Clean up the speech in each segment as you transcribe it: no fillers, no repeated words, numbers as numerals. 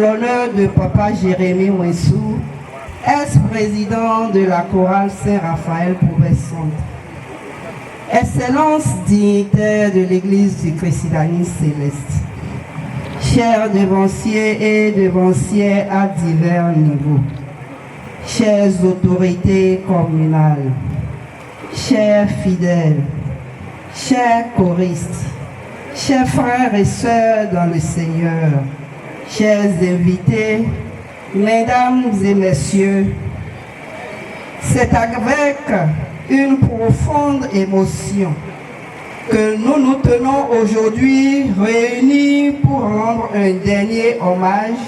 l'honneur de Papa Jérémie Ouessou, ex-président de la chorale Saint-Raphaël Poubelle-Centre. Excellence dignitaire de l'Église du Christianisme céleste. Chers devanciers et devancières à divers niveaux. Chères autorités communales. Chers fidèles. Chers choristes. Chers frères et sœurs dans le Seigneur. Chers invités, mesdames et messieurs, c'est avec une profonde émotion que nous nous tenons aujourd'hui réunis pour rendre un dernier hommage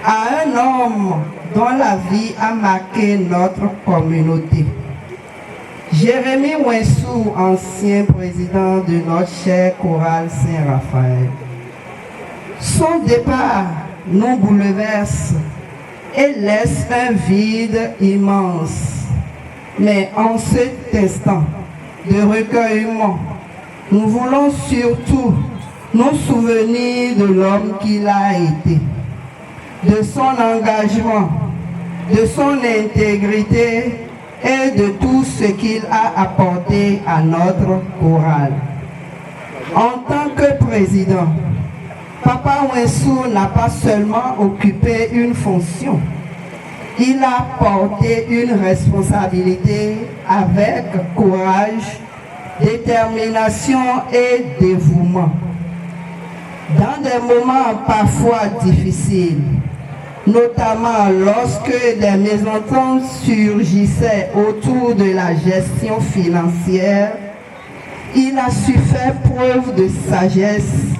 à un homme dont la vie a marqué notre communauté. Jérémie Ouessou, ancien président de notre chère chorale Saint-Raphaël. Son départ nous bouleverse et laisse un vide immense. Mais en cet instant de recueillement, nous voulons surtout nous souvenir de l'homme qu'il a été, de son engagement, de son intégrité et de tout ce qu'il a apporté à notre chorale. En tant que président, Papa Ouessou n'a pas seulement occupé une fonction, il a porté une responsabilité avec courage, détermination et dévouement. Dans des moments parfois difficiles, notamment lorsque des mésententes surgissaient autour de la gestion financière, il a su faire preuve de sagesse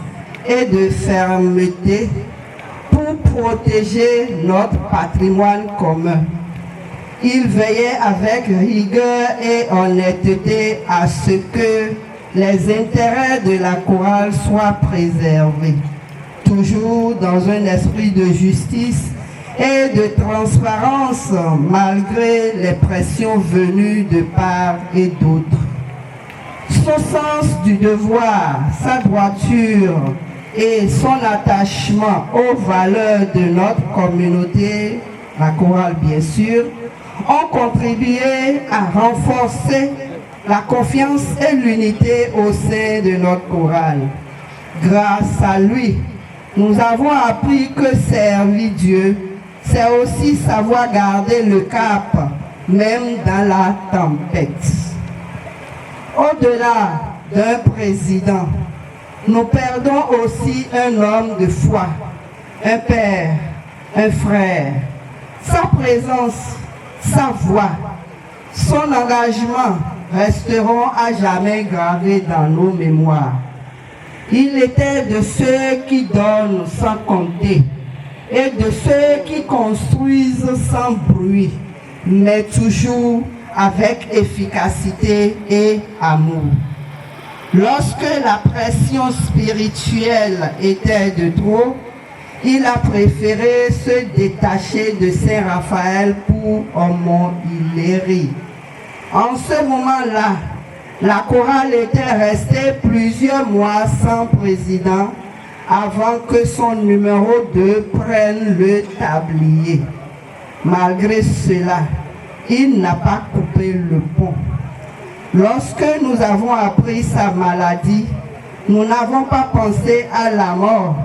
et de fermeté pour protéger notre patrimoine commun. Il veillait avec rigueur et honnêteté à ce que les intérêts de la chorale soient préservés, toujours dans un esprit de justice et de transparence malgré les pressions venues de part et d'autre. Son sens du devoir, sa droiture et son attachement aux valeurs de notre communauté, la chorale bien sûr, ont contribué à renforcer la confiance et l'unité au sein de notre chorale. Grâce à lui, nous avons appris que servir Dieu, c'est aussi savoir garder le cap, même dans la tempête. Au-delà d'un président, nous perdons aussi un homme de foi, un père, un frère. Sa présence, sa voix, son engagement resteront à jamais gravés dans nos mémoires. Il était de ceux qui donnent sans compter et de ceux qui construisent sans bruit, mais toujours avec efficacité et amour. Lorsque la pression spirituelle était de trop, il a préféré se détacher de Saint-Raphaël pour Aumont-Hillery. En ce moment-là, la chorale était restée plusieurs mois sans président avant que son numéro 2 prenne le tablier. Malgré cela, il n'a pas coupé le pont. Lorsque nous avons appris sa maladie, nous n'avons pas pensé à la mort,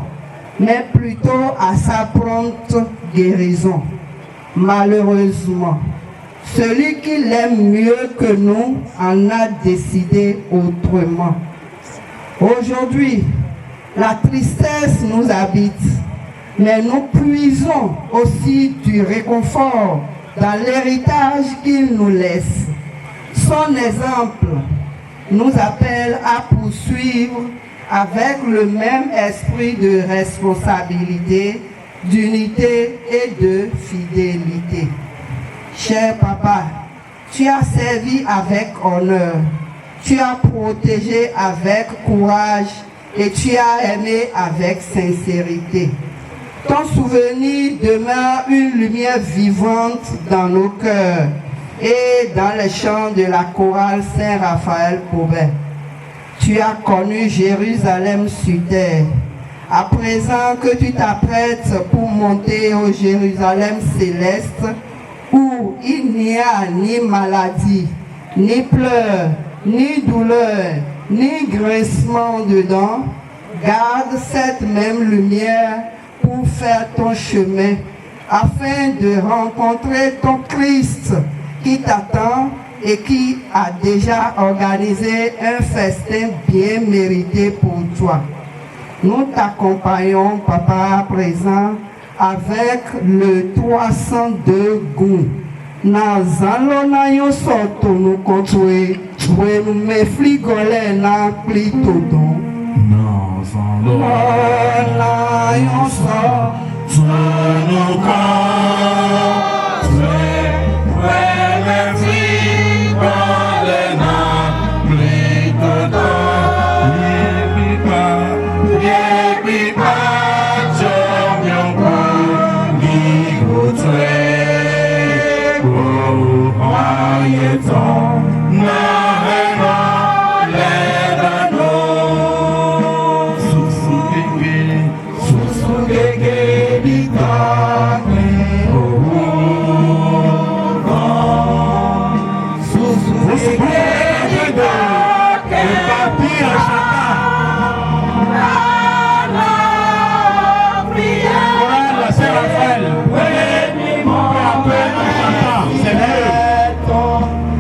mais plutôt à sa prompte guérison. Malheureusement, celui qui l'aime mieux que nous en a décidé autrement. Aujourd'hui, la tristesse nous habite, mais nous puisons aussi du réconfort dans l'héritage qu'il nous laisse. Son exemple nous appelle à poursuivre avec le même esprit de responsabilité, d'unité et de fidélité. Cher papa, tu as servi avec honneur, tu as protégé avec courage et tu as aimé avec sincérité. Ton souvenir demeure une lumière vivante dans nos cœurs et dans les chants de la chorale Saint-Raphaël Poubelle. Tu as connu Jérusalem sur terre À présent que tu t'apprêtes pour monter au Jérusalem céleste, où il n'y a ni maladie, ni pleurs, ni douleur, ni grincement de dents, garde cette même lumière pour faire ton chemin, afin de rencontrer ton Christ qui t'attend et qui a déjà organisé un festin bien mérité pour toi. Nous t'accompagnons, papa, à présent, avec le 302 goûts. Nazalo na yo soto nous contrôler, nous me frigolé na plito don. Nazalo na yo soto nous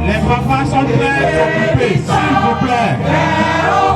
les papas sont très occupés, s'il vous plaît.